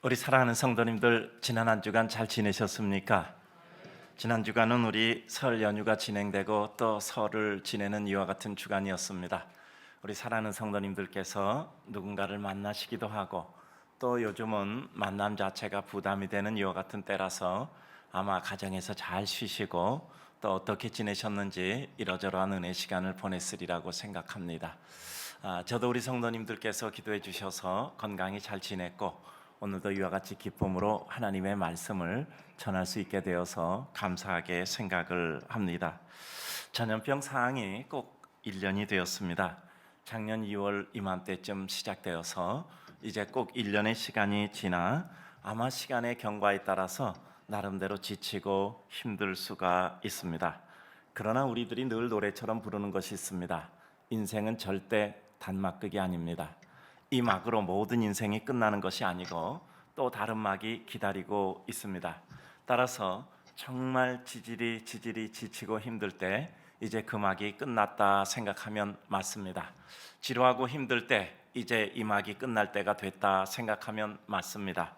우리 사랑하는 성도님들, 지난 한 주간 잘 지내셨습니까? 지난 주간은 우리 설 연휴가 진행되고 또 설을 지내는 이와 같은 주간이었습니다. 우리 사랑하는 성도님들께서 누군가를 만나시기도 하고 또 요즘은 만남 자체가 부담이 되는 이와 같은 때라서 아마 가정에서 잘 쉬시고 또 어떻게 지내셨는지 이러저러한 은혜 시간을 보냈으리라고 생각합니다. 저도 우리 성도님들께서 기도해 주셔서 건강히 잘 지냈고 오늘도 이와 같이 기쁨으로 하나님의 말씀을 전할 수 있게 되어서 감사하게 생각을 합니다. 전염병 상황이 꼭 1년이 되었습니다. 작년 2월 이맘때쯤 시작되어서 이제 꼭 1년의 시간이 지나 아마 시간의 경과에 따라서 나름대로 지치고 힘들 수가 있습니다. 그러나 우리들이 늘 노래처럼 부르는 것이 있습니다. 인생은 절대 단막극이 아닙니다. 이 막으로 모든 인생이 끝나는 것이 아니고 또 다른 막이 기다리고 있습니다. 따라서 정말 지질이 지치고 힘들 때 이제 그 막이 끝났다 생각하면 맞습니다. 지루하고 힘들 때 이제 이 막이 끝날 때가 됐다 생각하면 맞습니다.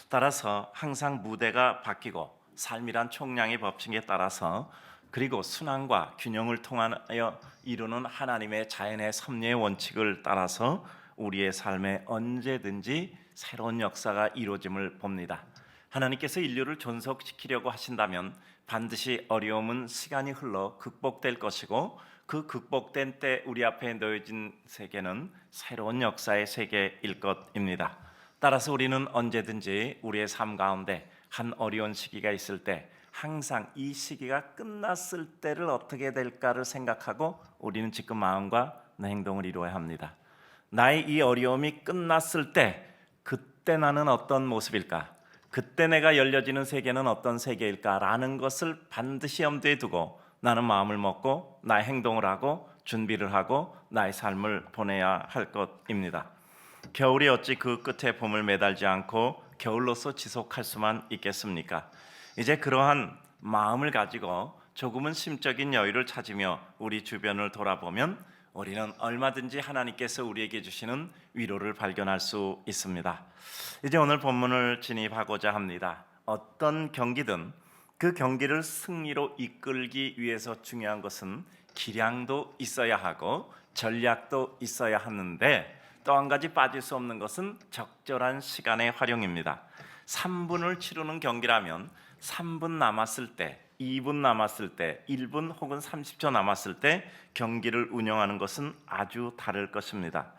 따라서 항상 무대가 바뀌고 삶이란 총량의 법칙에 따라서 그리고 순환과 균형을 통하여 이루는 하나님의 자연의 섭리의 원칙을 따라서 우리의 삶에 언제든지 새로운 역사가 이루어짐을 봅니다. 하나님께서 인류를 존속시키려고 하신다면 반드시 어려움은 시간이 흘러 극복될 것이고 그 극복된 때 우리 앞에 놓여진 세계는 새로운 역사의 세계일 것입니다. 따라서 우리는 언제든지 우리의 삶 가운데 한 어려운 시기가 있을 때 항상 이 시기가 끝났을 때를 어떻게 될까를 생각하고 우리는 지금 마음과 행동을 이루어야 합니다. 나의 이 어려움이 끝났을 때 그때 나는 어떤 모습일까? 그때 내가 열려지는 세계는 어떤 세계일까라는 것을 반드시 염두에 두고 나는 마음을 먹고 나의 행동을 하고 준비를 하고 나의 삶을 보내야 할 것입니다. 겨울이 어찌 그 끝에 봄을 매달지 않고 겨울로서 지속할 수만 있겠습니까? 이제 그러한 마음을 가지고 조금은 심적인 여유를 찾으며 우리 주변을 돌아보면 우리는 얼마든지 하나님께서 우리에게 주시는 위로를 발견할 수 있습니다. 이제 오늘 본문을 진입하고자 합니다. 어떤 경기든 그 경기를 승리로 이끌기 위해서 중요한 것은 기량도 있어야 하고 전략도 있어야 하는데 또 한 가지 빠질 수 없는 것은 적절한 시간의 활용입니다. 3분을 치르는 경기라면 3분 남았을 때 2분 남았을 때 1분 혹은 30초 남았을 때 경기를 운영하는 것은 아주 다를 것입니다.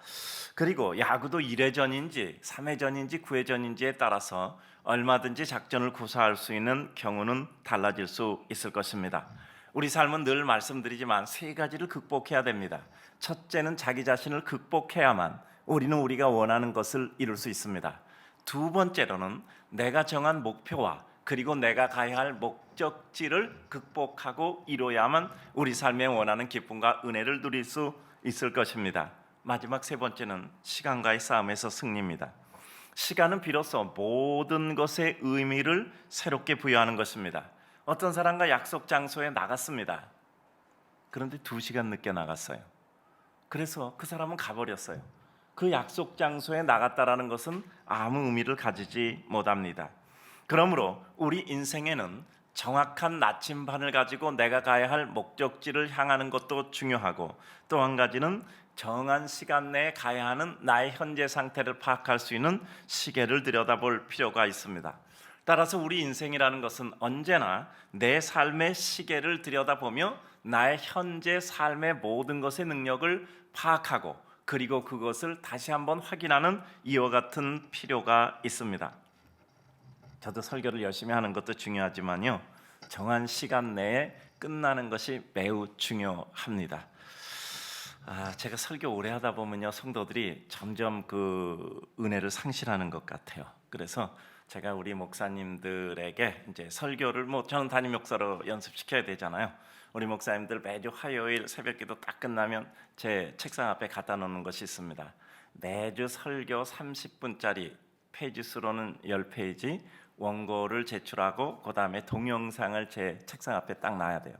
그리고 야구도 1회전인지 3회전인지 9회전인지에 따라서 얼마든지 작전을 구사할 수 있는 경우는 달라질 수 있을 것입니다. 우리 삶은 늘 말씀드리지만 세 가지를 극복해야 됩니다. 첫째는 자기 자신을 극복해야만 우리는 우리가 원하는 것을 이룰 수 있습니다. 두 번째로는 내가 정한 목표와 그리고 내가 가야 할 목적지를 극복하고 이뤄야만 우리 삶에 원하는 기쁨과 은혜를 누릴 수 있을 것입니다. 마지막 세 번째는 시간과의 싸움에서 승리입니다. 시간은 비로소 모든 것의 의미를 새롭게 부여하는 것입니다. 어떤 사람과 약속 장소에 나갔습니다. 그런데 2시간 늦게 나갔어요. 그래서 그 사람은 가버렸어요. 그 약속 장소에 나갔다라는 것은 아무 의미를 가지지 못합니다. 그러므로 우리 인생에는 정확한 나침반을 가지고 내가 가야 할 목적지를 향하는 것도 중요하고 또 한 가지는 정한 시간 내에 가야 하는 나의 현재 상태를 파악할 수 있는 시계를 들여다볼 필요가 있습니다. 따라서 우리 인생이라는 것은 언제나 내 삶의 시계를 들여다보며 나의 현재 삶의 모든 것의 능력을 파악하고 그리고 그것을 다시 한번 확인하는 이와 같은 필요가 있습니다. 저도 설교를 열심히 하는 것도 중요하지만요, 정한 시간 내에 끝나는 것이 매우 중요합니다. 제가 설교 오래 하다 보면요, 성도들이 점점 그 은혜를 상실하는 것 같아요. 그래서 제가 우리 목사님들에게 이제 설교를 저는 담임 목사로 연습시켜야 되잖아요. 우리 목사님들 매주 화요일 새벽기도 딱 끝나면 제 책상 앞에 갖다 놓는 것이 있습니다. 매주 설교 30분짜리 페이지 수로는 10페이지 원고를 제출하고 그 다음에 동영상을 제 책상 앞에 딱 놔야 돼요.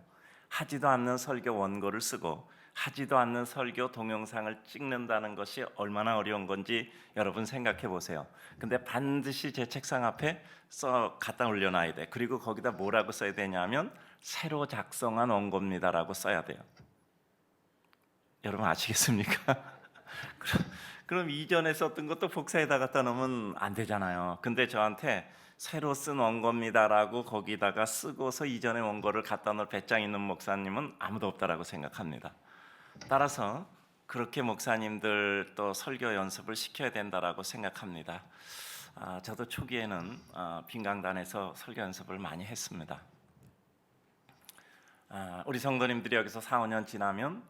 하지도 않는 설교 원고를 쓰고 하지도 않는 설교 동영상을 찍는다는 것이 얼마나 어려운 건지 여러분 생각해 보세요. 근데 반드시 제 책상 앞에 갖다 올려놔야 돼. 그리고 거기다 뭐라고 써야 되냐면 새로 작성한 원고입니다라고 써야 돼요. 여러분 아시겠습니까? 그럼 이전에 썼던 것도 복사해다 갖다 놓으면 안 되잖아요. 근데 저한테 새로 쓴 원고입니다라고 거기다가 쓰고서 이전의 원고를 갖다 놓을 배짱 있는 목사님은 아무도 없다라고 생각합니다. 따라서 그렇게 목사님들 또 설교 연습을 시켜야 된다라고 생각합니다. 저도 초기에는 빈 강단에서 설교 연습을 많이 했습니다. 우리 성도님들이 여기서 4, 5년 지나면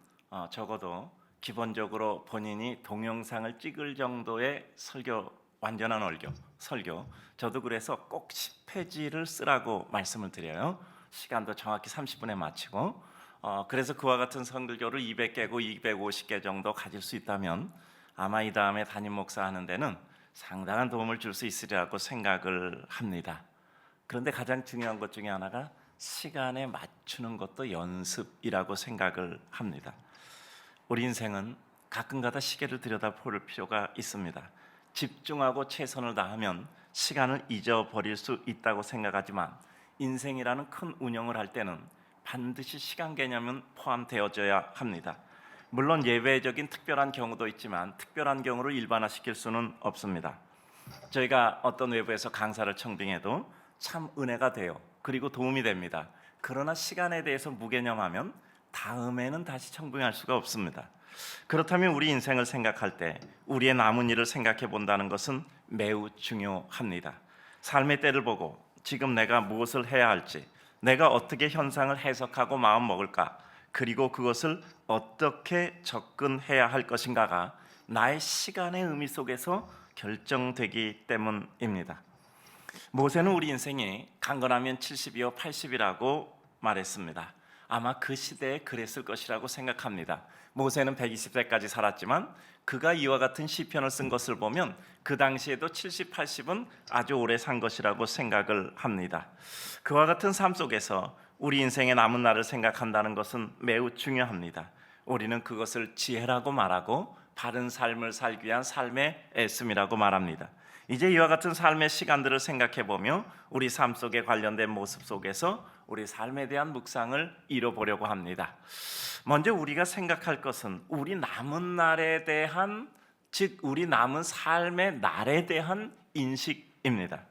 적어도 기본적으로 본인이 동영상을 찍을 정도의 설교, 완전한 설교. 저도 그래서 꼭 10페이지를 쓰라고 말씀을 드려요. 시간도 정확히 30분에 마치고 그래서 그와 같은 설교를 200개고 250개 정도 가질 수 있다면 아마 이 다음에 담임 목사 하는 데는 상당한 도움을 줄 수 있으리라고 생각을 합니다. 그런데 가장 중요한 것 중에 하나가 시간에 맞추는 것도 연습이라고 생각을 합니다. 우리 인생은 가끔가다 시계를 들여다볼 필요가 있습니다. 집중하고 최선을 다하면 시간을 잊어버릴 수 있다고 생각하지만 인생이라는 큰 운영을 할 때는 반드시 시간 개념은 포함되어져야 합니다. 물론 예외적인 특별한 경우도 있지만 특별한 경우를 일반화시킬 수는 없습니다. 저희가 어떤 외부에서 강사를 청빙해도 참 은혜가 돼요. 그리고 도움이 됩니다. 그러나 시간에 대해서 무개념하면 다음에는 다시 청빙할 수가 없습니다. 그렇다면 우리 인생을 생각할 때 우리의 남은 일을 생각해 본다는 것은 매우 중요합니다. 삶의 때를 보고 지금 내가 무엇을 해야 할지, 내가 어떻게 현상을 해석하고 마음 먹을까, 그리고 그것을 어떻게 접근해야 할 것인가가 나의 시간의 의미 속에서 결정되기 때문입니다. 모세는 우리 인생이 강건하면 70이요 80이라고 말했습니다. 아마 그 시대에 그랬을 것이라고 생각합니다. 모세는 120세까지 살았지만 그가 이와 같은 시편을 쓴 것을 보면 그 당시에도 70, 80은 아주 오래 산 것이라고 생각을 합니다. 그와 같은 삶 속에서 우리 인생의 남은 날을 생각한다는 것은 매우 중요합니다. 우리는 그것을 지혜라고 말하고 바른 삶을 살기 위한 삶의 애씀이라고 말합니다. 이제 이와 같은 삶의 시간들을 생각해보며 우리 삶 속에 관련된 모습 속에서 우리 삶에 대한 묵상을 이뤄보려고 합니다. 먼저 우리가 생각할 것은 우리 남은 날에 대한, 즉 우리 남은 삶의 날에 대한 인식입니다.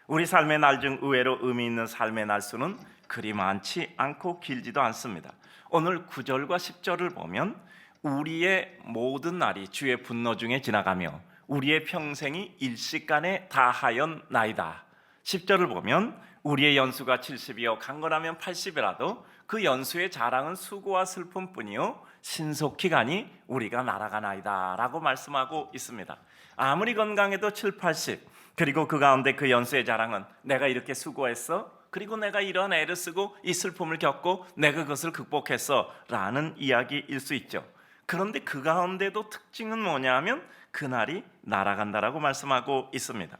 우리 삶의 날 중 의외로 의미 있는 삶의 날수는 그리 많지 않고 길지도 않습니다. 오늘 9절과 10절을 보면 우리의 모든 날이 주의 분노 중에 지나가며 우리의 평생이 일시간에 다하였나이다. 10절을 보면 우리의 연수가 70이요 강건하면 80이라도 그 연수의 자랑은 수고와 슬픔뿐이요 신속히 가니 우리가 날아가나이다 라고 말씀하고 있습니다. 아무리 건강해도 7, 80, 그리고 그 가운데 그 연수의 자랑은 내가 이렇게 수고했어, 그리고 내가 이런 애를 쓰고 이 슬픔을 겪고 내가 그것을 극복했어 라는 이야기일 수 있죠. 그런데 그 가운데도 특징은 뭐냐면 그날이 날아간다라고 말씀하고 있습니다.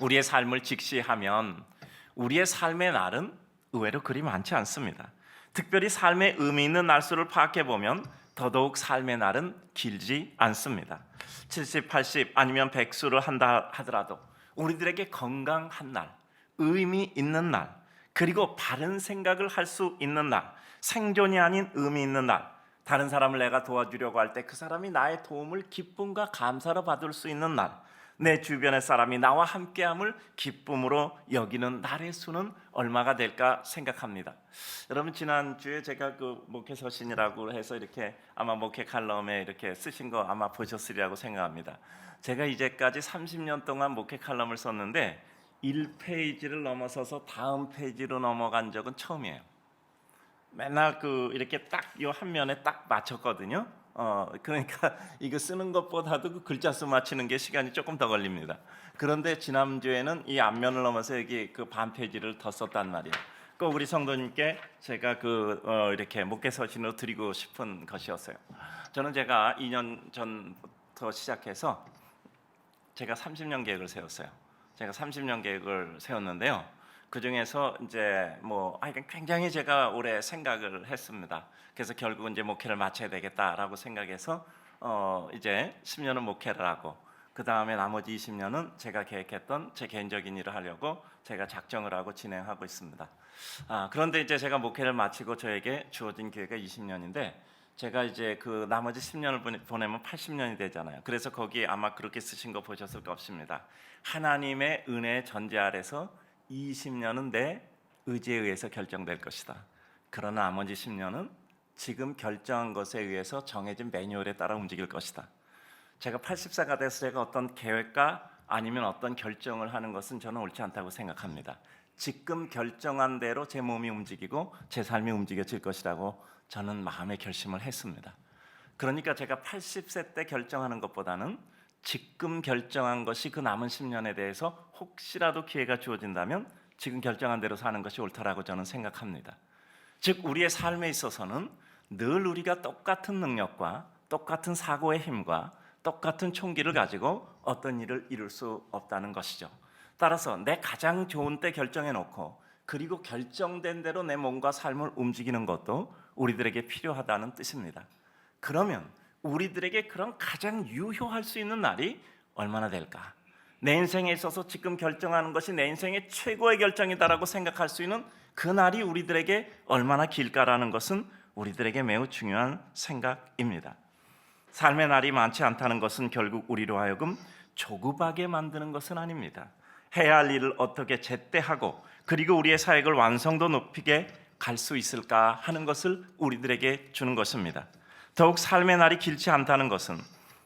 우리의 삶을 직시하면 우리의 삶의 날은 의외로 그리 많지 않습니다. 특별히 삶의 의미 있는 날수를 파악해보면 더더욱 삶의 날은 길지 않습니다. 70, 80 아니면 100수를 한다 하더라도 우리들에게 건강한 날, 의미 있는 날, 그리고 바른 생각을 할 수 있는 날, 생존이 아닌 의미 있는 날, 다른 사람을 내가 도와주려고 할 때 그 사람이 나의 도움을 기쁨과 감사로 받을 수 있는 날, 내 주변의 사람이 나와 함께함을 기쁨으로 여기는 날의 수는 얼마가 될까 생각합니다. 여러분 지난주에 제가 그 목회 서신이라고 해서 이렇게 아마 목회 칼럼에 이렇게 쓰신 거 아마 보셨으리라고 생각합니다. 제가 이제까지 30년 동안 목회 칼럼을 썼는데 1페이지를 넘어서서 다음 페이지로 넘어간 적은 처음이에요. 맨날 이렇게 딱 이 한 면에 딱 맞췄거든요. 그러니까 이거 쓰는 것보다도 그 글자 수 맞추는 게 시간이 조금 더 걸립니다. 그런데 지난주에는 이 앞면을 넘어서 여기 그 반 페이지를 더 썼단 말이에요. 꼭 우리 성도님께 제가 이렇게 목회 서신으로 드리고 싶은 것이었어요. 저는 제가 2년 전부터 시작해서 제가 30년 계획을 세웠어요. 제가 30년 계획을 세웠는데요. 그 중에서 이제 굉장히 제가 오래 생각을 했습니다. 그래서 결국은 이제 목회를 마쳐야 되겠다라고 생각해서 이제 10년은 목회를 하고 그 다음에 나머지 20년은 제가 계획했던 제 개인적인 일을 하려고 제가 작정을 하고 진행하고 있습니다. 그런데 이제 제가 목회를 마치고 저에게 주어진 기회가 20년인데 제가 이제 그 나머지 10년을 보내면 80년이 되잖아요. 그래서 거기에 아마 그렇게 쓰신 거 보셨을 것입니다. 하나님의 은혜 전제 아래서 20년은 내 의지에 의해서 결정될 것이다. 그러나 나머지 10년은 지금 결정한 것에 의해서 정해진 매뉴얼에 따라 움직일 것이다. 제가 80세가 돼서 제가 어떤 계획과 아니면 어떤 결정을 하는 것은 저는 옳지 않다고 생각합니다. 지금 결정한 대로 제 몸이 움직이고 제 삶이 움직여질 것이라고 저는 마음의 결심을 했습니다. 그러니까 제가 80세 때 결정하는 것보다는 지금 결정한 것이 그 남은 10년에 대해서 혹시라도 기회가 주어진다면 지금 결정한 대로 사는 것이 옳다라고 저는 생각합니다. 즉 우리의 삶에 있어서는 늘 우리가 똑같은 능력과 똑같은 사고의 힘과 똑같은 총기를 가지고 어떤 일을 이룰 수 없다는 것이죠. 따라서 내 가장 좋은 때 결정해 놓고 그리고 결정된 대로 내 몸과 삶을 움직이는 것도 우리들에게 필요하다는 뜻입니다. 그러면 우리들에게 그런 가장 유효할 수 있는 날이 얼마나 될까? 내 인생에 있어서 지금 결정하는 것이 내 인생의 최고의 결정이다라고 생각할 수 있는 그 날이 우리들에게 얼마나 길까라는 것은 우리들에게 매우 중요한 생각입니다. 삶의 날이 많지 않다는 것은 결국 우리로 하여금 조급하게 만드는 것은 아닙니다. 해야 할 일을 어떻게 제때 하고 그리고 우리의 사역을 완성도 높이게 갈 수 있을까 하는 것을 우리들에게 주는 것입니다. 더욱 삶의 날이 길지 않다는 것은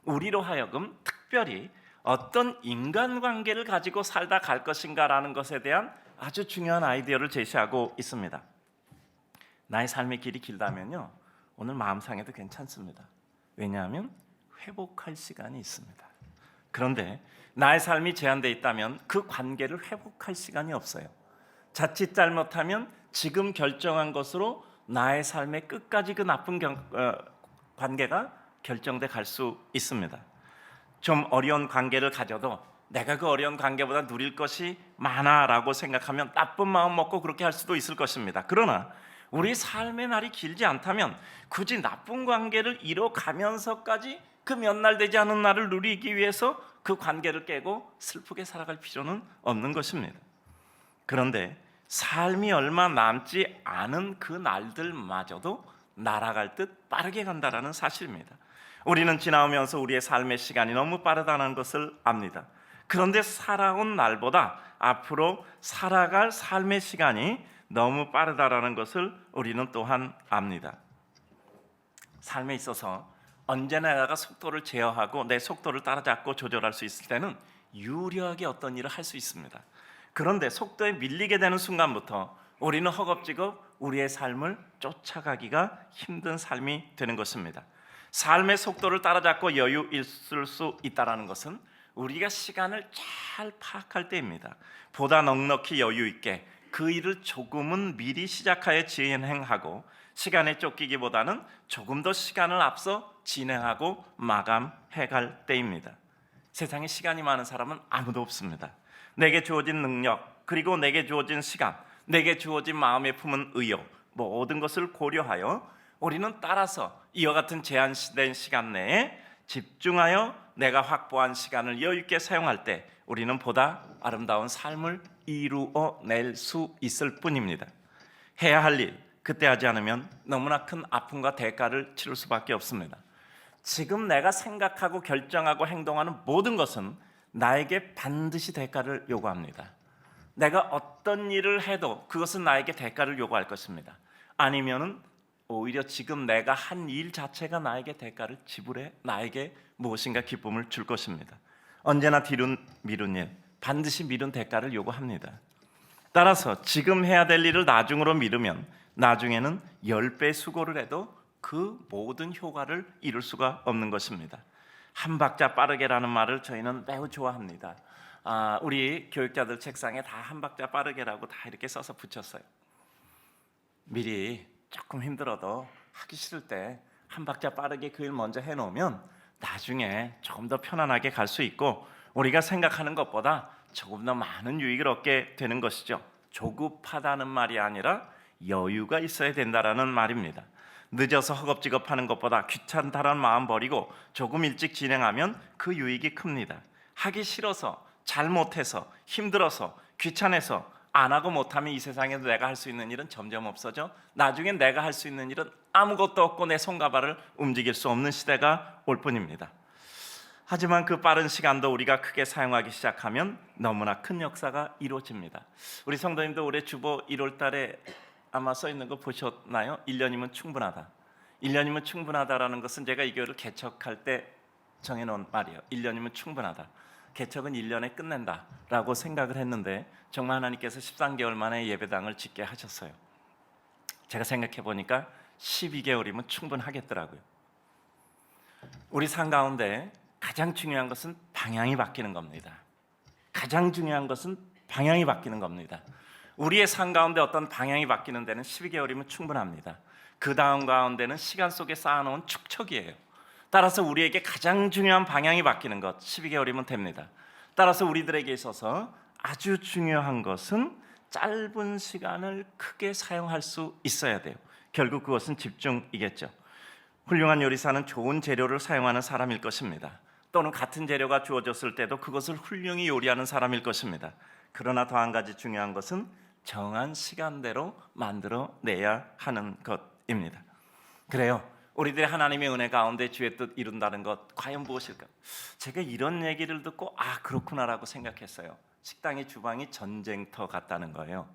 우리로 하여금 특별히 어떤 인간관계를 가지고 살다 갈 것인가라는 것에 대한 아주 중요한 아이디어를 제시하고 있습니다. 나의 삶의 길이 길다면요, 오늘 마음 상해도 괜찮습니다. 왜냐하면 회복할 시간이 있습니다. 그런데 나의 삶이 제한되어 있다면 그 관계를 회복할 시간이 없어요. 자칫 잘못하면 지금 결정한 것으로 나의 삶의 끝까지 그 나쁜 관계가 결정돼 갈 수 있습니다. 좀 어려운 관계를 가져도 내가 그 어려운 관계보다 누릴 것이 많아라고 생각하면 나쁜 마음 먹고 그렇게 할 수도 있을 것입니다. 그러나 우리 삶의 날이 길지 않다면 굳이 나쁜 관계를 이뤄가면서까지 그 몇 날 되지 않은 날을 누리기 위해서 그 관계를 깨고 슬프게 살아갈 필요는 없는 것입니다. 그런데 삶이 얼마 남지 않은 그 날들마저도 날아갈 듯 빠르게 간다라는 사실입니다. 우리는 지나오면서 우리의 삶의 시간이 너무 빠르다는 것을 압니다. 그런데 살아온 날보다 앞으로 살아갈 삶의 시간이 너무 빠르다라는 것을 우리는 또한 압니다. 삶에 있어서 언제나 내가 속도를 제어하고 내 속도를 따라잡고 조절할 수 있을 때는 유리하게 어떤 일을 할 수 있습니다. 그런데 속도에 밀리게 되는 순간부터 우리는 허겁지겁 우리의 삶을 쫓아가기가 힘든 삶이 되는 것입니다. 삶의 속도를 따라잡고 여유 있을 수 있다는 것은 우리가 시간을 잘 파악할 때입니다. 보다 넉넉히 여유 있게 그 일을 조금은 미리 시작하여 진행하고 시간에 쫓기기보다는 조금 더 시간을 앞서 진행하고 마감해갈 때입니다. 세상에 시간이 많은 사람은 아무도 없습니다. 내게 주어진 능력, 그리고 내게 주어진 시간, 내게 주어진 마음에 품은 의욕, 모든 것을 고려하여 우리는 따라서 이와 같은 제한된 시간 내에 집중하여 내가 확보한 시간을 여유 있게 사용할 때 우리는 보다 아름다운 삶을 이루어낼 수 있을 뿐입니다. 해야 할 일, 그때 하지 않으면 너무나 큰 아픔과 대가를 치를 수밖에 없습니다. 지금 내가 생각하고 결정하고 행동하는 모든 것은 나에게 반드시 대가를 요구합니다. 내가 어떤 일을 해도 그것은 나에게 대가를 요구할 것입니다. 아니면은 오히려 지금 내가 한 일 자체가 나에게 대가를 지불해 나에게 무엇인가 기쁨을 줄 것입니다. 언제나 뒤로 미룬 일, 반드시 미룬 대가를 요구합니다. 따라서 지금 해야 될 일을 나중으로 미루면 나중에는 10배 수고를 해도 그 모든 효과를 이룰 수가 없는 것입니다. 한 박자 빠르게라는 말을 저희는 매우 좋아합니다. 우리 교육자들 책상에 다 한 박자 빠르게라고 다 이렇게 써서 붙였어요. 미리 조금 힘들어도 하기 싫을 때 한 박자 빠르게 그 일 먼저 해놓으면 나중에 조금 더 편안하게 갈 수 있고 우리가 생각하는 것보다 조금 더 많은 유익을 얻게 되는 것이죠. 조급하다는 말이 아니라 여유가 있어야 된다라는 말입니다. 늦어서 허겁지겁하는 것보다 귀찮다는 마음 버리고 조금 일찍 진행하면 그 유익이 큽니다. 하기 싫어서, 잘못해서, 힘들어서, 귀찮아서 안 하고 못하면 이 세상에서 내가 할 수 있는 일은 점점 없어져 나중엔 내가 할 수 있는 일은 아무것도 없고 내 손과 발을 움직일 수 없는 시대가 올 뿐입니다. 하지만 그 빠른 시간도 우리가 크게 사용하기 시작하면 너무나 큰 역사가 이루어집니다. 우리 성도님도 올해 주보 1월 달에 아마 써 있는 거 보셨나요? 1년이면 충분하다. 1년이면 충분하다라는 것은 제가 이 교회를 개척할 때 정해놓은 말이에요. 1년이면 충분하다. 개척은 1년에 끝낸다라고 생각을 했는데 정말 하나님께서 13개월 만에 예배당을 짓게 하셨어요. 제가 생각해 보니까 12개월이면 충분하겠더라고요. 우리 삶 가운데 가장 중요한 것은 방향이 바뀌는 겁니다. 가장 중요한 것은 방향이 바뀌는 겁니다. 우리의 삶 가운데 어떤 방향이 바뀌는 데는 12개월이면 충분합니다. 그 다음 가운데는 시간 속에 쌓아놓은 축척이에요. 따라서 우리에게 가장 중요한 방향이 바뀌는 것 12개월이면 됩니다. 따라서 우리들에게 있어서 아주 중요한 것은 짧은 시간을 크게 사용할 수 있어야 돼요. 결국 그것은 집중이겠죠. 훌륭한 요리사는 좋은 재료를 사용하는 사람일 것입니다. 또는 같은 재료가 주어졌을 때도 그것을 훌륭히 요리하는 사람일 것입니다. 그러나 더 한 가지 중요한 것은 정한 시간대로 만들어내야 하는 것입니다. 그래요. 우리들이 하나님의 은혜 가운데 주의 뜻 이룬다는 것 과연 무엇일까? 제가 이런 얘기를 듣고 그렇구나라고 생각했어요. 식당의 주방이 전쟁터 같다는 거예요.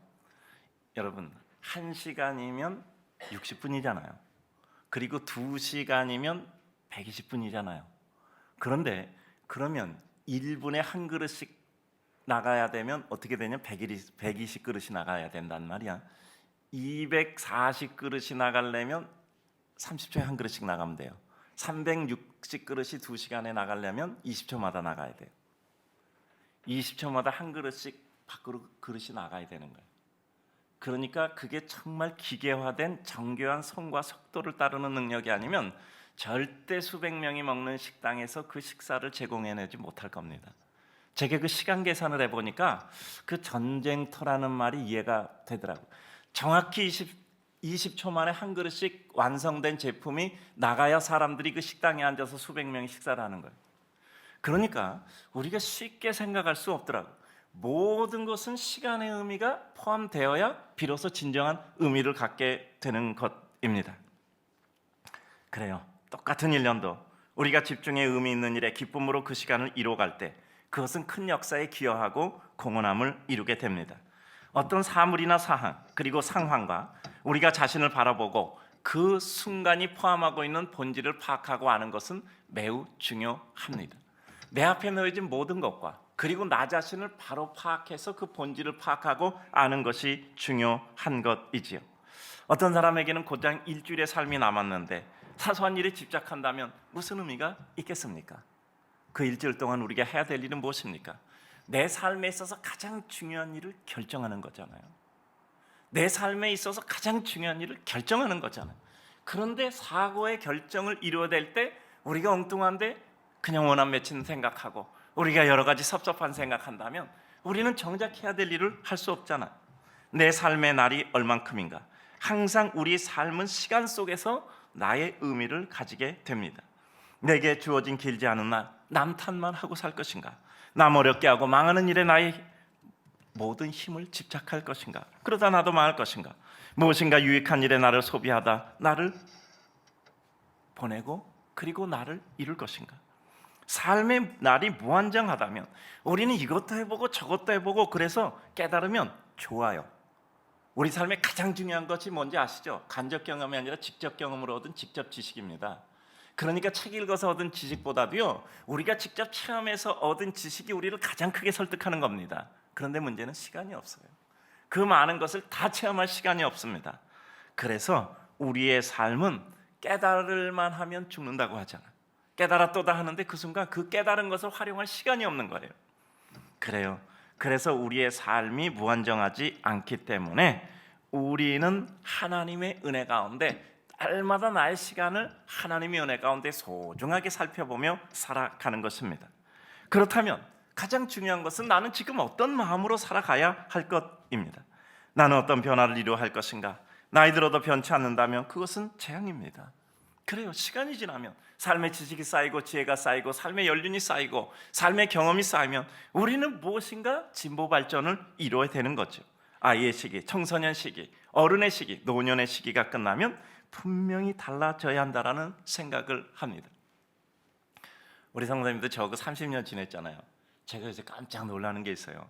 여러분 1시간이면 60분이잖아요. 그리고 2시간이면 120분이잖아요. 그런데 그러면 1분에 한 그릇씩 나가야 되면 어떻게 되냐? 120그릇이 나가야 된단 말이야. 240그릇이 나가려면 30초에 한 그릇씩 나가면 돼요. 360그릇이 2시간에 나가려면 20초마다 나가야 돼요. 20초마다 한 그릇씩 밖으로 그릇이 나가야 되는 거예요. 그러니까 그게 정말 기계화된 정교한 손과 속도를 따르는 능력이 아니면 절대 수백 명이 먹는 식당에서 그 식사를 제공해내지 못할 겁니다. 제가 그 시간 계산을 해보니까 그 전쟁터라는 말이 이해가 되더라고요. 정확히 20초 만에 한 그릇씩 완성된 제품이 나가야 사람들이 그 식당에 앉아서 수백 명이 식사를 하는 거예요. 그러니까 우리가 쉽게 생각할 수 없더라고요. 모든 것은 시간의 의미가 포함되어야 비로소 진정한 의미를 갖게 되는 것입니다. 그래요. 똑같은 1년도 우리가 집중의 의미 있는 일에 기쁨으로 그 시간을 이뤄갈 때 그것은 큰 역사에 기여하고 공헌함을 이루게 됩니다. 어떤 사물이나 사항 그리고 상황과 우리가 자신을 바라보고 그 순간이 포함하고 있는 본질을 파악하고 아는 것은 매우 중요합니다. 내 앞에 놓여진 모든 것과 그리고 나 자신을 바로 파악해서 그 본질을 파악하고 아는 것이 중요한 것이지요. 어떤 사람에게는 곧장 일주일의 삶이 남았는데 사소한 일에 집착한다면 무슨 의미가 있겠습니까? 그 일주일 동안 우리가 해야 될 일은 무엇입니까? 내 삶에 있어서 가장 중요한 일을 결정하는 거잖아요. 내 삶에 있어서 가장 중요한 일을 결정하는 거잖아요. 그런데 사고의 결정을 이루어낼 때 우리가 엉뚱한데 그냥 원한 맺힌 생각하고 우리가 여러 가지 섭섭한 생각한다면 우리는 정작 해야 될 일을 할 수 없잖아. 내 삶의 날이 얼만큼인가? 항상 우리 삶은 시간 속에서 나의 의미를 가지게 됩니다. 내게 주어진 길지 않은 날 남탓만 하고 살 것인가? 남 어렵게 하고 망하는 일에 나의 모든 힘을 집착할 것인가? 그러다 나도 망할 것인가? 무엇인가 유익한 일에 나를 소비하다 나를 보내고 그리고 나를 이룰 것인가? 삶의 날이 무한정하다면 우리는 이것도 해보고 저것도 해보고 그래서 깨달으면 좋아요. 우리 삶의 가장 중요한 것이 뭔지 아시죠? 간접 경험이 아니라 직접 경험으로 얻은 직접 지식입니다. 그러니까 책 읽어서 얻은 지식보다도요 우리가 직접 체험해서 얻은 지식이 우리를 가장 크게 설득하는 겁니다. 그런데 문제는 시간이 없어요. 그 많은 것을 다 체험할 시간이 없습니다. 그래서 우리의 삶은 깨달을만 하면 죽는다고 하잖아. 깨달았도다 하는데 그 순간 그 깨달은 것을 활용할 시간이 없는 거예요. 그래요. 그래서 우리의 삶이 무한정하지 않기 때문에 우리는 하나님의 은혜 가운데 날마다 나의 시간을 하나님의 은혜 가운데 소중하게 살펴보며 살아가는 것입니다. 그렇다면 가장 중요한 것은 나는 지금 어떤 마음으로 살아가야 할 것입니다. 나는 어떤 변화를 이루어 할 것인가? 나이 들어도 변치 않는다면 그것은 재앙입니다. 그래요. 시간이 지나면 삶의 지식이 쌓이고 지혜가 쌓이고 삶의 연륜이 쌓이고 삶의 경험이 쌓이면 우리는 무엇인가 진보 발전을 이루어야 되는 거죠. 아이의 시기, 청소년 시기, 어른의 시기, 노년의 시기가 끝나면 분명히 달라져야 한다라는 생각을 합니다. 우리 성도님들 저하고 30년 지냈잖아요. 제가 요새 깜짝 놀라는 게 있어요.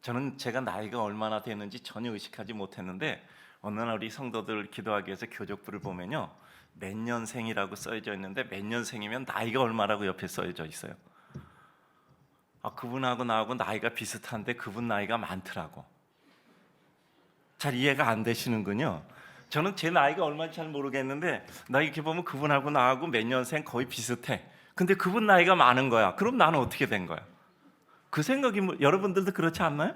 저는 제가 나이가 얼마나 됐는지 전혀 의식하지 못했는데 어느 날 우리 성도들 기도하기 위해서 교족부를 보면요, 몇 년생이라고 써져 있는데 몇 년생이면 나이가 얼마라고 옆에 써져 있어요. 그분하고 나하고 나이가 비슷한데 그분 나이가 많더라고. 잘 이해가 안 되시는군요. 저는 제 나이가 얼마인지 잘 모르겠는데 나 이렇게 보면 그분하고 나하고 몇 년생 거의 비슷해. 근데 그분 나이가 많은 거야. 그럼 나는 어떻게 된 거야? 그 생각이 여러분들도 그렇지 않나요?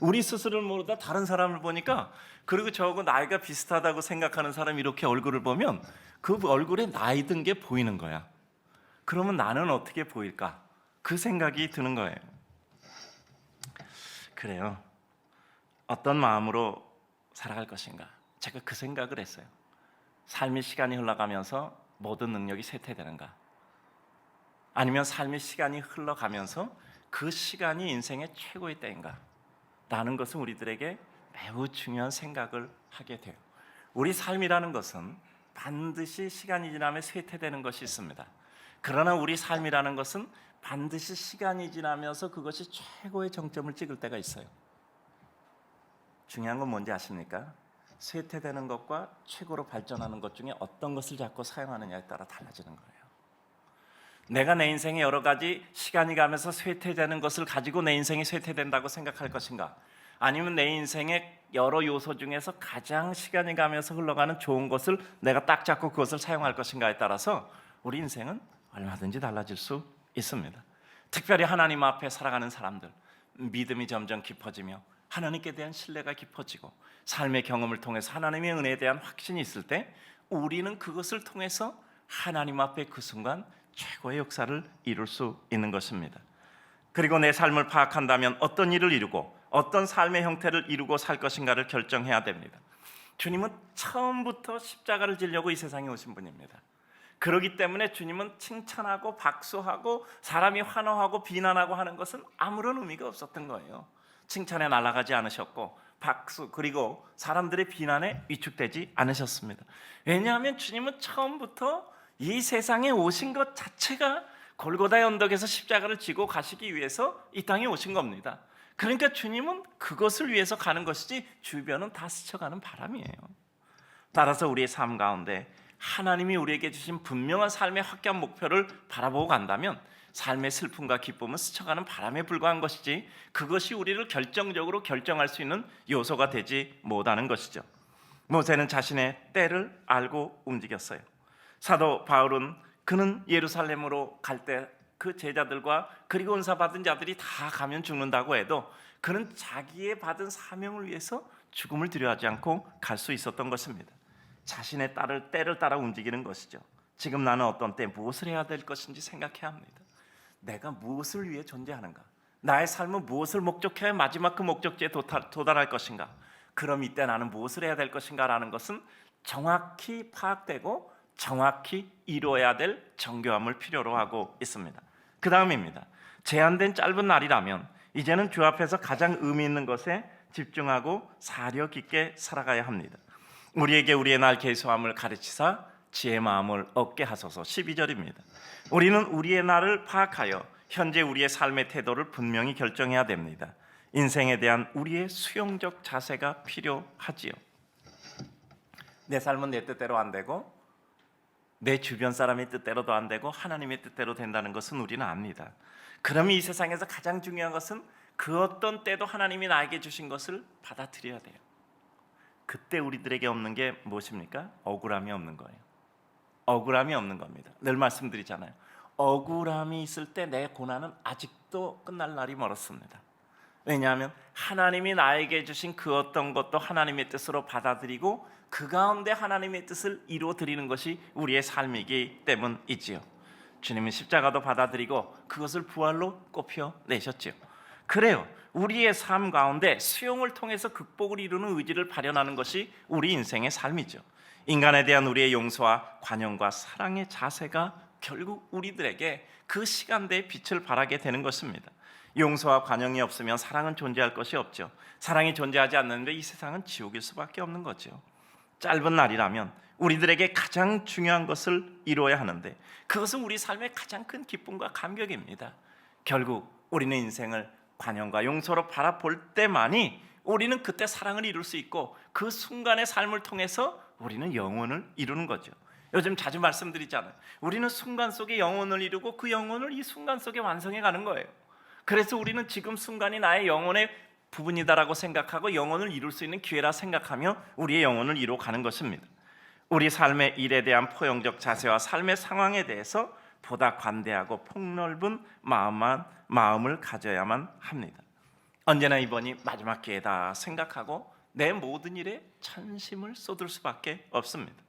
우리 스스로를 모르다 다른 사람을 보니까, 그리고 저하고 나이가 비슷하다고 생각하는 사람이 이렇게 얼굴을 보면 그 얼굴에 나이 든 게 보이는 거야. 그러면 나는 어떻게 보일까? 그 생각이 드는 거예요. 그래요. 어떤 마음으로 살아갈 것인가? 제가 그 생각을 했어요. 삶의 시간이 흘러가면서 모든 능력이 쇠퇴되는가? 아니면 삶의 시간이 흘러가면서 그 시간이 인생의 최고의 때인가? 라는 것은 우리들에게 매우 중요한 생각을 하게 돼요. 우리 삶이라는 것은 반드시 시간이 지나면 쇠퇴되는 것이 있습니다. 그러나 우리 삶이라는 것은 반드시 시간이 지나면서 그것이 최고의 정점을 찍을 때가 있어요. 중요한 건 뭔지 아십니까? 쇠퇴되는 것과 최고로 발전하는 것 중에 어떤 것을 잡고 사용하느냐에 따라 달라지는 거예요. 내가 내 인생에 여러 가지 시간이 가면서 쇠퇴되는 것을 가지고 내 인생이 쇠퇴된다고 생각할 것인가? 아니면 내 인생의 여러 요소 중에서 가장 시간이 가면서 흘러가는 좋은 것을 내가 딱 잡고 그것을 사용할 것인가에 따라서 우리 인생은 얼마든지 달라질 수 있습니다. 특별히 하나님 앞에 살아가는 사람들, 믿음이 점점 깊어지며 하나님께 대한 신뢰가 깊어지고 삶의 경험을 통해서 하나님의 은혜에 대한 확신이 있을 때 우리는 그것을 통해서 하나님 앞에 그 순간 최고의 역사를 이룰 수 있는 것입니다. 그리고 내 삶을 파악한다면 어떤 일을 이루고 어떤 삶의 형태를 이루고 살 것인가를 결정해야 됩니다. 주님은 처음부터 십자가를 지려고 이 세상에 오신 분입니다. 그렇기 때문에 주님은 칭찬하고 박수하고 사람이 환호하고 비난하고 하는 것은 아무런 의미가 없었던 거예요. 칭찬에 날아가지 않으셨고 박수 그리고 사람들의 비난에 위축되지 않으셨습니다. 왜냐하면 주님은 처음부터 이 세상에 오신 것 자체가 골고다의 언덕에서 십자가를 지고 가시기 위해서 이 땅에 오신 겁니다. 그러니까 주님은 그것을 위해서 가는 것이지 주변은 다 스쳐가는 바람이에요. 따라서 우리의 삶 가운데 하나님이 우리에게 주신 분명한 삶의 확고한 목표를 바라보고 간다면 삶의 슬픔과 기쁨은 스쳐가는 바람에 불과한 것이지 그것이 우리를 결정적으로 결정할 수 있는 요소가 되지 못하는 것이죠. 모세는 자신의 때를 알고 움직였어요. 사도 바울은 그는 예루살렘으로 갈 때 그 제자들과 그리고 은사받은 자들이 다 가면 죽는다고 해도 그는 자기의 받은 사명을 위해서 죽음을 두려워하지 않고 갈 수 있었던 것입니다. 자신의 때를 따라 움직이는 것이죠. 지금 나는 어떤 때 무엇을 해야 될 것인지 생각해야 합니다. 내가 무엇을 위해 존재하는가? 나의 삶은 무엇을 목적해야 마지막 그 목적지에 도달할 것인가? 그럼 이때 나는 무엇을 해야 될 것인가? 라는 것은 정확히 파악되고 정확히 이루어야 될 정교함을 필요로 하고 있습니다. 그 다음입니다. 제한된 짧은 날이라면 이제는 주 앞에서 가장 의미 있는 것에 집중하고 사려 깊게 살아가야 합니다. 우리에게 우리의 날 계수함을 가르치사 지혜의 마음을 얻게 하소서. 12절입니다. 우리는 우리의 날을 파악하여 현재 우리의 삶의 태도를 분명히 결정해야 됩니다. 인생에 대한 우리의 수용적 자세가 필요하지요. 내 삶은 내 뜻대로 안 되고 내 주변 사람의 뜻대로도 안 되고 하나님의 뜻대로 된다는 것은 우리는 압니다. 그러면 이 세상에서 가장 중요한 것은 그 어떤 때도 하나님이 나에게 주신 것을 받아들여야 돼요. 그때 우리들에게 없는 게 무엇입니까? 억울함이 없는 거예요. 억울함이 없는 겁니다. 늘 말씀드리잖아요. 억울함이 있을 때 내 고난은 아직도 끝날 날이 멀었습니다. 왜냐하면 하나님이 나에게 주신 그 어떤 것도 하나님의 뜻으로 받아들이고 그 가운데 하나님의 뜻을 이루어드리는 것이 우리의 삶이기 때문이지요. 주님은 십자가도 받아들이고 그것을 부활로 꼽혀내셨지요. 그래요. 우리의 삶 가운데 수용을 통해서 극복을 이루는 의지를 발현하는 것이 우리 인생의 삶이죠. 인간에 대한 우리의 용서와 관용과 사랑의 자세가 결국 우리들에게 그 시간대의 빛을 발하게 되는 것입니다. 용서와 관용이 없으면 사랑은 존재할 것이 없죠. 사랑이 존재하지 않는데 이 세상은 지옥일 수밖에 없는 거죠. 짧은 날이라면 우리들에게 가장 중요한 것을 이루어야 하는데 그것은 우리 삶의 가장 큰 기쁨과 감격입니다. 결국 우리는 인생을 관용과 용서로 바라볼 때만이 우리는 그때 사랑을 이룰 수 있고 그 순간의 삶을 통해서 우리는 영혼을 이루는 거죠. 요즘 자주 말씀드리잖아요. 우리는 순간 속에 영혼을 이루고 그 영혼을 이 순간 속에 완성해 가는 거예요. 그래서 우리는 지금 순간이 나의 영혼의 부분이다라고 생각하고 영혼을 이룰 수 있는 기회라 생각하며 우리의 영혼을 이루어 가는 것입니다. 우리 삶의 일에 대한 포용적 자세와 삶의 상황에 대해서 보다 관대하고 폭넓은 마음을 가져야만 합니다. 언제나 이번이 마지막 기회다 생각하고 내 모든 일에 전심을 쏟을 수밖에 없습니다.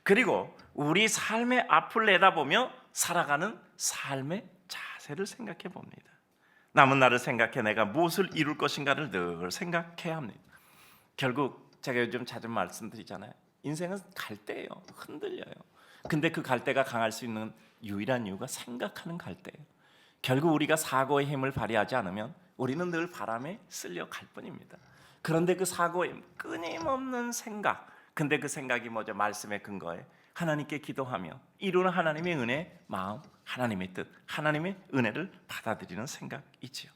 그리고 우리 삶의 앞을 내다보며 살아가는 삶의 자세를 생각해 봅니다. 남은 날을 생각해 내가 무엇을 이룰 것인가를 늘 생각해야 합니다. 결국 제가 요즘 자주 말씀드리잖아요. 인생은 갈대예요. 흔들려요. 근데 그 갈대가 강할 수 있는 유일한 이유가 생각하는 갈대예요. 결국 우리가 사고의 힘을 발휘하지 않으면 우리는 늘 바람에 쓸려 갈 뿐입니다. 그런데 그 사고의 힘, 끊임없는 생각, 근데 그 생각이 뭐죠? 말씀의 근거에 하나님께 기도하며 이루는 하나님의 은혜, 마음, 하나님의 뜻, 하나님의 은혜를 받아들이는 생각이지요.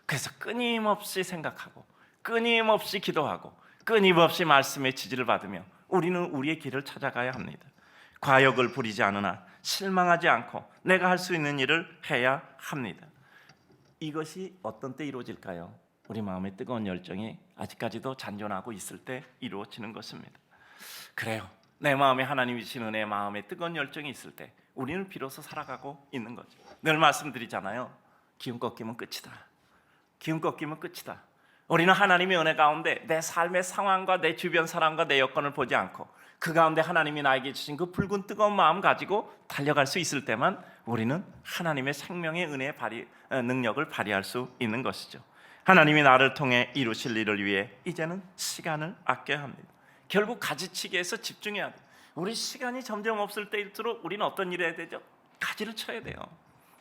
그래서 끊임없이 생각하고 끊임없이 기도하고 끊임없이 말씀의 지지를 받으며 우리는 우리의 길을 찾아가야 합니다. 과욕을 부리지 않으나 실망하지 않고 내가 할 수 있는 일을 해야 합니다. 이것이 어떤 때 이루어질까요? 우리 마음의 뜨거운 열정이 아직까지도 잔존하고 있을 때 이루어지는 것입니다. 그래요. 내 마음에 하나님이 주신 은혜의 마음에 뜨거운 열정이 있을 때 우리는 비로소 살아가고 있는 거죠. 늘 말씀드리잖아요. 기운 꺾이면 끝이다. 기운 꺾이면 끝이다. 우리는 하나님의 은혜 가운데 내 삶의 상황과 내 주변 사람과 내 여건을 보지 않고 그 가운데 하나님이 나에게 주신 그 붉은 뜨거운 마음 가지고 달려갈 수 있을 때만 우리는 하나님의 생명의 은혜의 능력을 발휘할 수 있는 것이죠. 하나님이 나를 통해 이루실 일을 위해 이제는 시간을 아껴야 합니다. 결국 가지치기에서 집중해야 돼요. 우리 시간이 점점 없을 때일수록 우리는 어떤 일을 해야 되죠? 가지를 쳐야 돼요.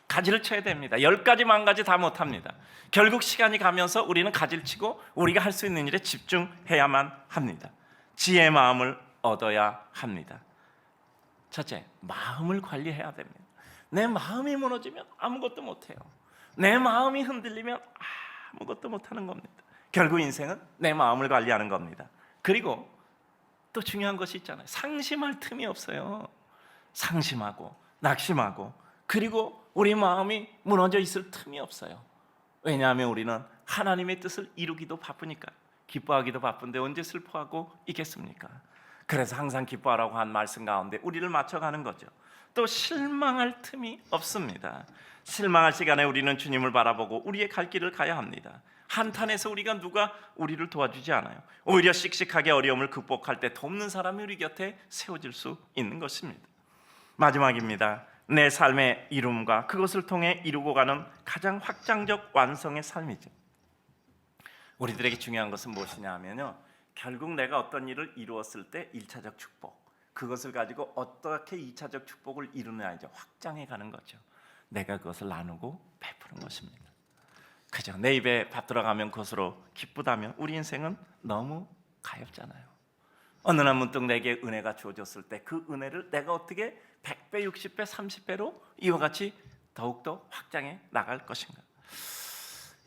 가지를 쳐야 됩니다. 10가지 만가지 다 못합니다. 결국 시간이 가면서 우리는 가지를 치고 우리가 할 수 있는 일에 집중해야만 합니다. 지혜의 마음을 얻어야 합니다. 첫째, 마음을 관리해야 됩니다. 내 마음이 무너지면 아무것도 못해요. 내 마음이 흔들리면 아무것도 못하는 겁니다. 결국 인생은 내 마음을 관리하는 겁니다. 그리고 또 중요한 것이 있잖아요. 상심할 틈이 없어요. 상심하고 낙심하고 그리고 우리 마음이 무너져 있을 틈이 없어요. 왜냐하면 우리는 하나님의 뜻을 이루기도 바쁘니까. 기뻐하기도 바쁜데 언제 슬퍼하고 있겠습니까? 그래서 항상 기뻐하라고 한 말씀 가운데 우리를 맞춰가는 거죠. 또 실망할 틈이 없습니다. 실망할 시간에 우리는 주님을 바라보고 우리의 갈 길을 가야 합니다. 한탄해서 누가 우리를 도와주지 않아요. 오히려 씩씩하게 어려움을 극복할 때 돕는 사람이 우리 곁에 세워질 수 있는 것입니다. 마지막입니다. 내 삶의 이룸과 그것을 통해 이루고 가는 가장 확장적 완성의 삶이죠. 우리들에게 중요한 것은 무엇이냐 하면요, 결국 내가 어떤 일을 이루었을 때 1차적 축복, 그것을 가지고 어떻게 2차적 축복을 이루느냐, 이제 확장해 가는 거죠. 내가 그것을 나누고 베푸는 것입니다. 그죠? 내 입에 밥 들어가면 그것으로 기쁘다면 우리 인생은 너무 가엾잖아요. 어느 날 문득 내게 은혜가 주어졌을 때 그 은혜를 내가 어떻게 100배, 60배, 30배로 이와 같이 더욱더 확장해 나갈 것인가.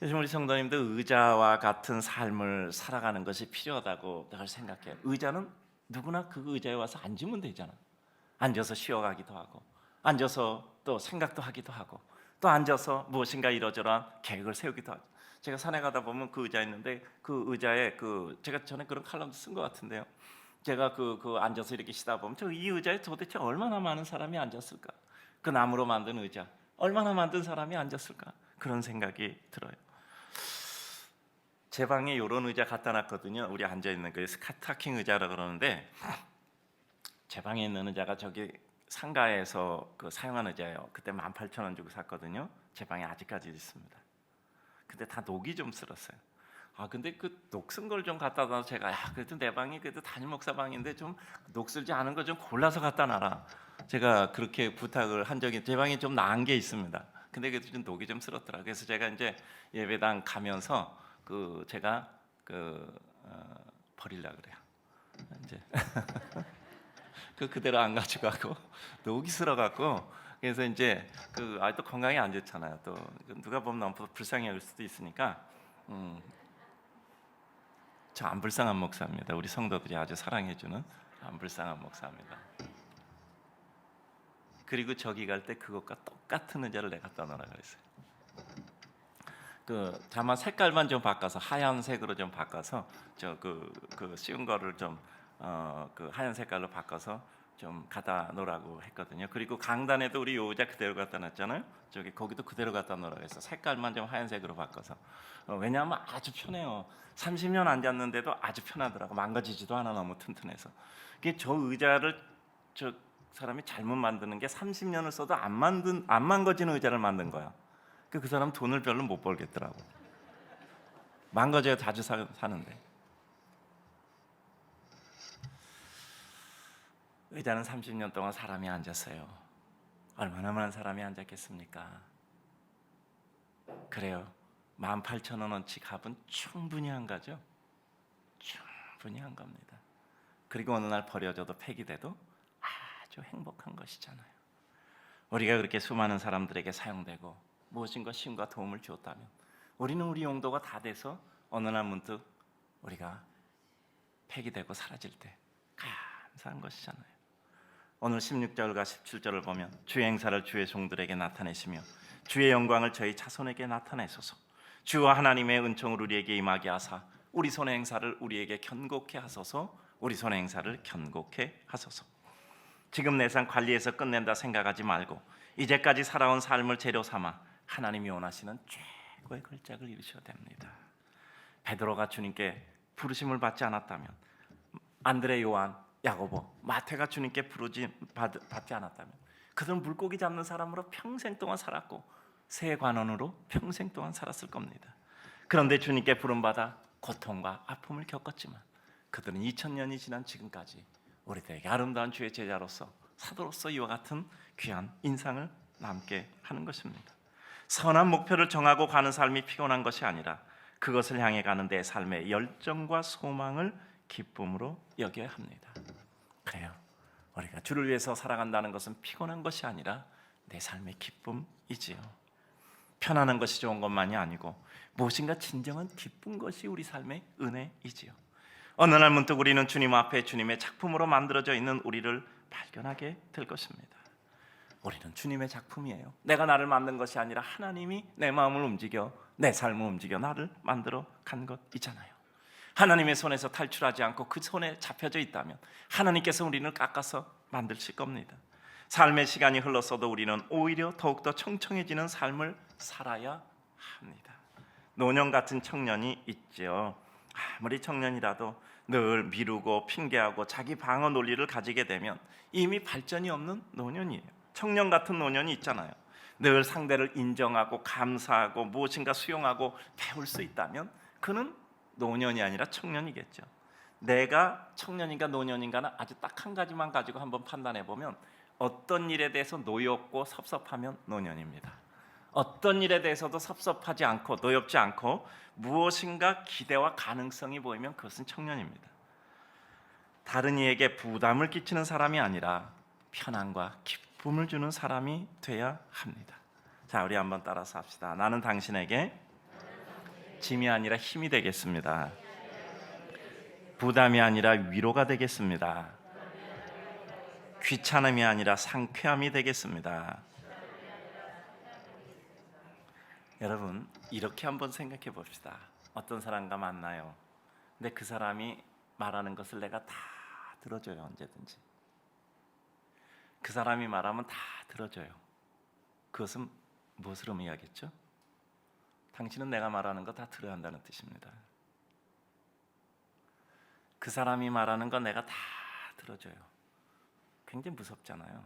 요즘 우리 성도님들 의자와 같은 삶을 살아가는 것이 필요하다고 늘 생각해요. 의자는 누구나 그 의자에 와서 앉으면 되잖아. 앉아서 쉬어가기도 하고 앉아서 또 생각도 하기도 하고 또 앉아서 무엇인가 이러저러한 계획을 세우기도 하죠. 제가 산에 가다 보면 그 의자 있는데 그 의자에 제가 전에 그런 칼럼도 쓴 것 같은데요. 제가 앉아서 이렇게 쉬다 보면 이 의자에 도대체 얼마나 많은 사람이 앉았을까? 그 나무로 만든 의자 얼마나 만든 사람이 앉았을까? 그런 생각이 들어요. 제 방에 이런 의자 갖다 놨거든요. 우리 앉아 있는 그 스타킹 의자라 그러는데 제 방에 있는 의자가 저기 상가에서 사용한 의자예요. 그때 18,000원 주고 샀거든요. 제 방에 아직까지 있습니다. 근데 다 녹이 좀 슬었어요. 근데 그 녹슨 걸 좀 갖다 놔서 제가 그래도 내 방이 그래도 담임 목사 방인데 좀 녹슬지 않은 거 좀 골라서 갖다 놔라. 제가 그렇게 부탁을 한 적이, 제 방이 좀 나은 게 있습니다. 근데 그래도 좀 녹이 좀 슬었더라. 그래서 제가 이제 예배당 가면서 제가 버리려 그래요. 이제 그대로 안 가져가고 녹이 슬어갖고, 그래서 이제 또 건강에 안 좋잖아요. 또 누가 보면 너무 불쌍해 할 수도 있으니까. 저 안 불쌍한 목사입니다. 우리 성도들이 아주 사랑해주는 안 불쌍한 목사입니다. 그리고 저기 갈 때 그것과 똑같은 의자를 내가 갖다 놓으라 그랬어요. 다만 색깔만 좀 바꿔서 하얀색으로 좀 바꿔서 쉬운 거를 좀 하얀 색깔로 바꿔서 좀 갖다 놓으라고 했거든요. 그리고 강단에도 우리 요 의자 그대로 갖다 놨잖아요. 거기도 그대로 갖다 놓으라고 해서 색깔만 좀 하얀색으로 바꿔서. 왜냐하면 아주 편해요. 30년 앉았는데도 아주 편하더라고. 망가지지도 않아. 너무 튼튼해서. 저 의자를 저 사람이 잘못 만드는 게 30년을 써도 안 망가지는 의자를 만든 거야. 그 사람 돈을 별로 못 벌겠더라고. 망가져야 자주 사는데. 의자는 30년 동안 사람이 앉았어요. 얼마나 많은 사람이 앉았겠습니까? 그래요. 18,000원어치 값은 충분히 한 거죠. 충분히 한 겁니다. 그리고 어느 날 버려져도 폐기돼도 아주 행복한 것이잖아요. 우리가 그렇게 수많은 사람들에게 사용되고 무엇인가 힘과 도움을 주었다면, 우리는 우리 용도가 다 돼서 어느 날 문득 우리가 폐기되고 사라질 때 감사한 것이잖아요. 오늘 16절과 17절을 보면 주의 행사를 주의 종들에게 나타내시며 주의 영광을 저희 자손에게 나타내소서. 주와 하나님의 은총을 우리에게 임하게 하사 우리 손의 행사를 우리에게 견고케 하소서. 우리 손의 행사를 견고케 하소서. 지금 내 삶 관리해서 끝낸다 생각하지 말고 이제까지 살아온 삶을 재료 삼아 하나님이 원하시는 최고의 걸작을 이루셔야 됩니다. 베드로가 주님께 부르심을 받지 않았다면, 안드레, 요한, 야고보, 마태가 주님께 받지 않았다면 그들은 물고기 잡는 사람으로 평생 동안 살았고 새 관원으로 평생 동안 살았을 겁니다. 그런데 주님께 부름받아 고통과 아픔을 겪었지만 그들은 2000년이 지난 지금까지 우리들에게 아름다운 주의 제자로서, 사도로서 이와 같은 귀한 인상을 남게 하는 것입니다. 선한 목표를 정하고 가는 삶이 피곤한 것이 아니라 그것을 향해 가는 내 삶의 열정과 소망을 기쁨으로 여겨야 합니다. 그래요. 우리가 주를 위해서 살아간다는 것은 피곤한 것이 아니라 내 삶의 기쁨이지요. 편안한 것이 좋은 것만이 아니고 무엇인가 진정한 기쁜 것이 우리 삶의 은혜이지요. 어느 날 문득 우리는 주님 앞에 주님의 작품으로 만들어져 있는 우리를 발견하게 될 것입니다. 우리는 주님의 작품이에요. 내가 나를 만든 것이 아니라 하나님이 내 마음을 움직여, 내 삶을 움직여 나를 만들어 간 것이잖아요. 하나님의 손에서 탈출하지 않고 그 손에 잡혀져 있다면 하나님께서 우리를 깎아서 만드실 겁니다. 삶의 시간이 흘렀어도 우리는 오히려 더욱더 청청해지는 삶을 살아야 합니다. 노년 같은 청년이 있죠. 아무리 청년이라도 늘 미루고 핑계하고 자기 방어 논리를 가지게 되면 이미 발전이 없는 노년이에요. 청년 같은 노년이 있잖아요. 늘 상대를 인정하고 감사하고 무엇인가 수용하고 배울 수 있다면 그는 노년이 아니라 청년이겠죠. 내가 청년인가 노년인가는 아주 딱 한 가지만 가지고 한번 판단해 보면 어떤 일에 대해서 노엽고 섭섭하면 노년입니다. 어떤 일에 대해서도 섭섭하지 않고 노엽지 않고 무엇인가 기대와 가능성이 보이면 그것은 청년입니다. 다른 이에게 부담을 끼치는 사람이 아니라 편안과 기쁨을 주는 사람이 돼야 합니다. 자, 우리 한번 따라서 합시다. 나는 당신에게 짐이 아니라 힘이 되겠습니다. 부담이 아니라 위로가 되겠습니다. 귀찮음이 아니라 상쾌함이 되겠습니다. 여러분, 이렇게 한번 생각해 봅시다. 어떤 사람과 만나요. 근데 그 사람이 말하는 것을 내가 다 들어줘요. 언제든지 그 사람이 말하면 다 들어줘요. 그것은 무엇을 의미하겠죠? 당신은 내가 말하는 거 다 들어야 한다는 뜻입니다. 그 사람이 말하는 거 내가 다 들어줘요. 굉장히 무섭잖아요.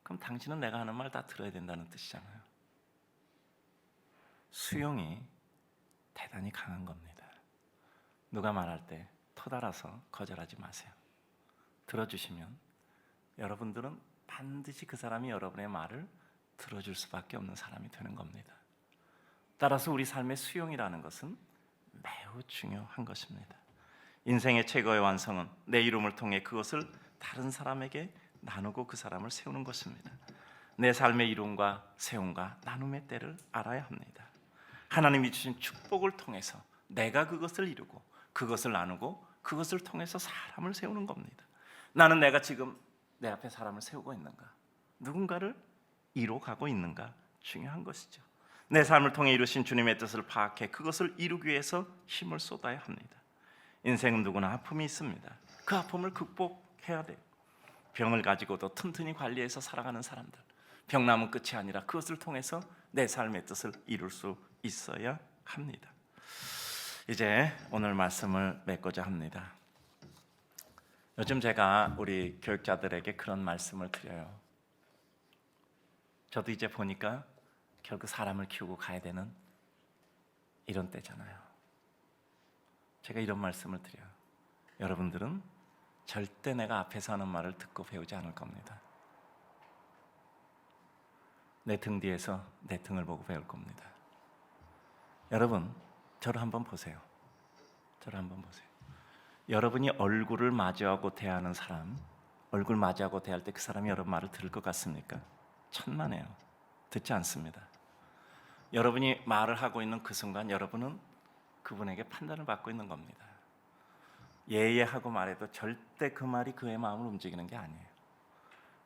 그럼 당신은 내가 하는 말 다 들어야 된다는 뜻이잖아요. 수용이 대단히 강한 겁니다. 누가 말할 때 터달아서 거절하지 마세요. 들어주시면 여러분들은 반드시 그 사람이 여러분의 말을 들어줄 수밖에 없는 사람이 되는 겁니다. 따라서 우리 삶의 수용이라는 것은 매우 중요한 것입니다. 인생의 최고의 완성은 내 이름을 통해 그것을 다른 사람에게 나누고 그 사람을 세우는 것입니다. 내 삶의 이룸과 세움과 나눔의 때를 알아야 합니다. 하나님이 주신 축복을 통해서 내가 그것을 이루고 그것을 나누고 그것을 통해서 사람을 세우는 겁니다. 나는 내가 지금 내 앞에 사람을 세우고 있는가? 누군가를 이뤄가고 있는가? 중요한 것이죠. 내 삶을 통해 이루신 주님의 뜻을 파악해 그것을 이루기 위해서 힘을 쏟아야 합니다. 인생은 누구나 아픔이 있습니다. 그 아픔을 극복해야 돼요. 병을 가지고도 튼튼히 관리해서 살아가는 사람들, 병남은 끝이 아니라 그것을 통해서 내 삶의 뜻을 이룰 수 있어야 합니다. 이제 오늘 말씀을 맺고자 합니다. 요즘 제가 우리 교육자들에게 그런 말씀을 드려요. 저도 이제 보니까 결국 사람을 키우고 가야 되는 이런 때잖아요. 제가 이런 말씀을 드려요. 여러분들은 절대 내가 앞에서 하는 말을 듣고 배우지 않을 겁니다. 내 등 뒤에서 내 등을 보고 배울 겁니다. 여러분, 저를 한번 보세요. 저를 한번 보세요. 여러분이 얼굴을 마주하고 대하는 사람, 얼굴 마주하고 대할 때 그 사람이 여러분 말을 들을 것 같습니까? 천만에요. 듣지 않습니다. 여러분이 말을 하고 있는 그 순간 여러분은 그분에게 판단을 받고 있는 겁니다. 예예하고 말해도 절대 그 말이 그의 마음을 움직이는 게 아니에요.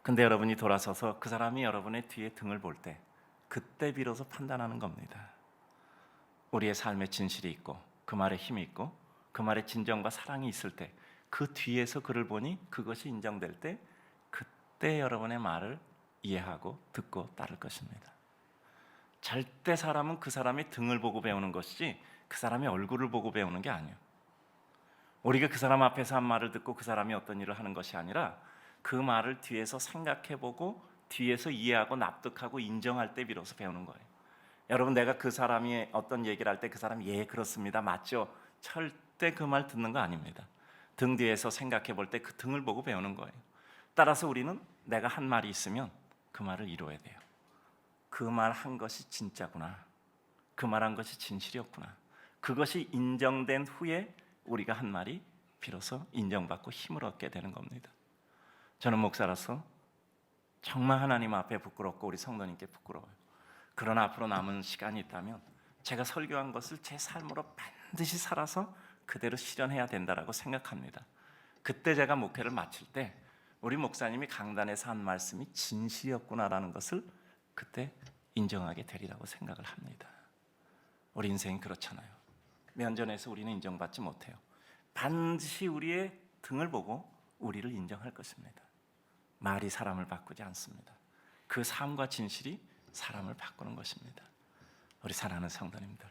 근데 여러분이 돌아서서 그 사람이 여러분의 뒤에 등을 볼 때 그때 비로소 판단하는 겁니다. 우리의 삶에 진실이 있고 그 말에 힘이 있고 그 말에 진정과 사랑이 있을 때 그 뒤에서 그를 보니 그것이 인정될 때 그때 여러분의 말을 이해하고 듣고 따를 것입니다. 절대 사람은 그 사람의 등을 보고 배우는 것이지 그 사람의 얼굴을 보고 배우는 게 아니에요. 우리가 그 사람 앞에서 한 말을 듣고 그 사람이 어떤 일을 하는 것이 아니라 그 말을 뒤에서 생각해보고 뒤에서 이해하고 납득하고 인정할 때 비로소 배우는 거예요. 여러분, 내가 그 사람이 어떤 얘기를 할 때 그 사람이 예 그렇습니다 맞죠? 절대 그 말 듣는 거 아닙니다. 등 뒤에서 생각해 볼 때 그 등을 보고 배우는 거예요. 따라서 우리는 내가 한 말이 있으면 그 말을 이루어야 돼요. 그 말 한 것이 진짜구나, 그 말 한 것이 진실이었구나, 그것이 인정된 후에 우리가 한 말이 비로소 인정받고 힘을 얻게 되는 겁니다. 저는 목사로서 정말 하나님 앞에 부끄럽고 우리 성도님께 부끄러워요. 그러나 앞으로 남은 시간이 있다면 제가 설교한 것을 제 삶으로 반드시 살아서 그대로 실현해야 된다라고 생각합니다. 그때 제가 목회를 마칠 때 우리 목사님이 강단에서 한 말씀이 진실이었구나라는 것을 그때 인정하게 되리라고 생각을 합니다. 우리 인생이 그렇잖아요. 면전에서 우리는 인정받지 못해요. 반드시 우리의 등을 보고 우리를 인정할 것입니다. 말이 사람을 바꾸지 않습니다. 그 삶과 진실이 사람을 바꾸는 것입니다. 우리 사랑하는 성도님들,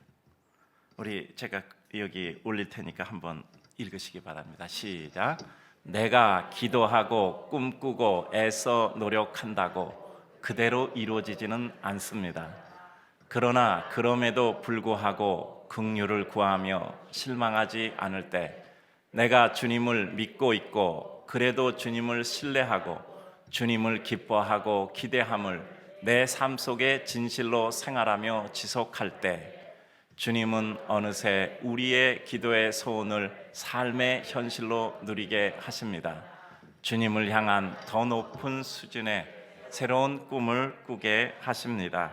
우리 제가 여기 올릴 테니까 한번 읽으시기 바랍니다. 시작. 내가 기도하고 꿈꾸고 애써 노력한다고 그대로 이루어지지는 않습니다. 그러나 그럼에도 불구하고 긍휼을 구하며 실망하지 않을 때 내가 주님을 믿고 있고 그래도 주님을 신뢰하고 주님을 기뻐하고 기대함을 내 삶 속에 진실로 생활하며 지속할 때 주님은 어느새 우리의 기도의 소원을 삶의 현실로 누리게 하십니다. 주님을 향한 더 높은 수준의 새로운 꿈을 꾸게 하십니다.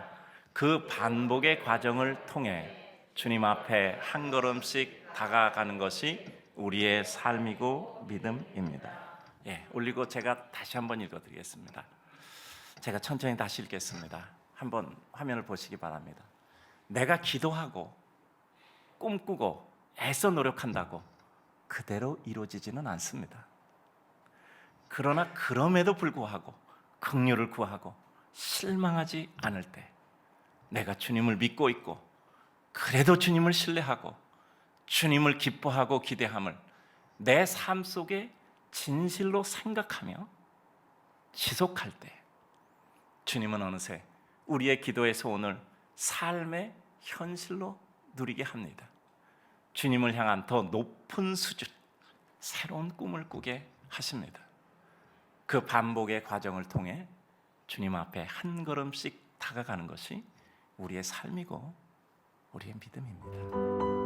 그 반복의 과정을 통해 주님 앞에 한 걸음씩 다가가는 것이 우리의 삶이고 믿음입니다. 올리고 제가 다시 한번 읽어드리겠습니다. 제가 천천히 다시 읽겠습니다. 한번 화면을 보시기 바랍니다. 내가 기도하고 꿈꾸고 애써 노력한다고 그대로 이루어지지는 않습니다. 그러나 그럼에도 불구하고 긍휼을 구하고 실망하지 않을 때 내가 주님을 믿고 있고 그래도 주님을 신뢰하고 주님을 기뻐하고 기대함을 내 삶 속에 진실로 생각하며 지속할 때 주님은 어느새 우리의 기도의 소원을 삶의 현실로 누리게 합니다. 주님을 향한 더 높은 수준, 새로운 꿈을 꾸게 하십니다. 그 반복의 과정을 통해 주님 앞에 한 걸음씩 다가가는 것이 우리의 삶이고 우리의 믿음입니다.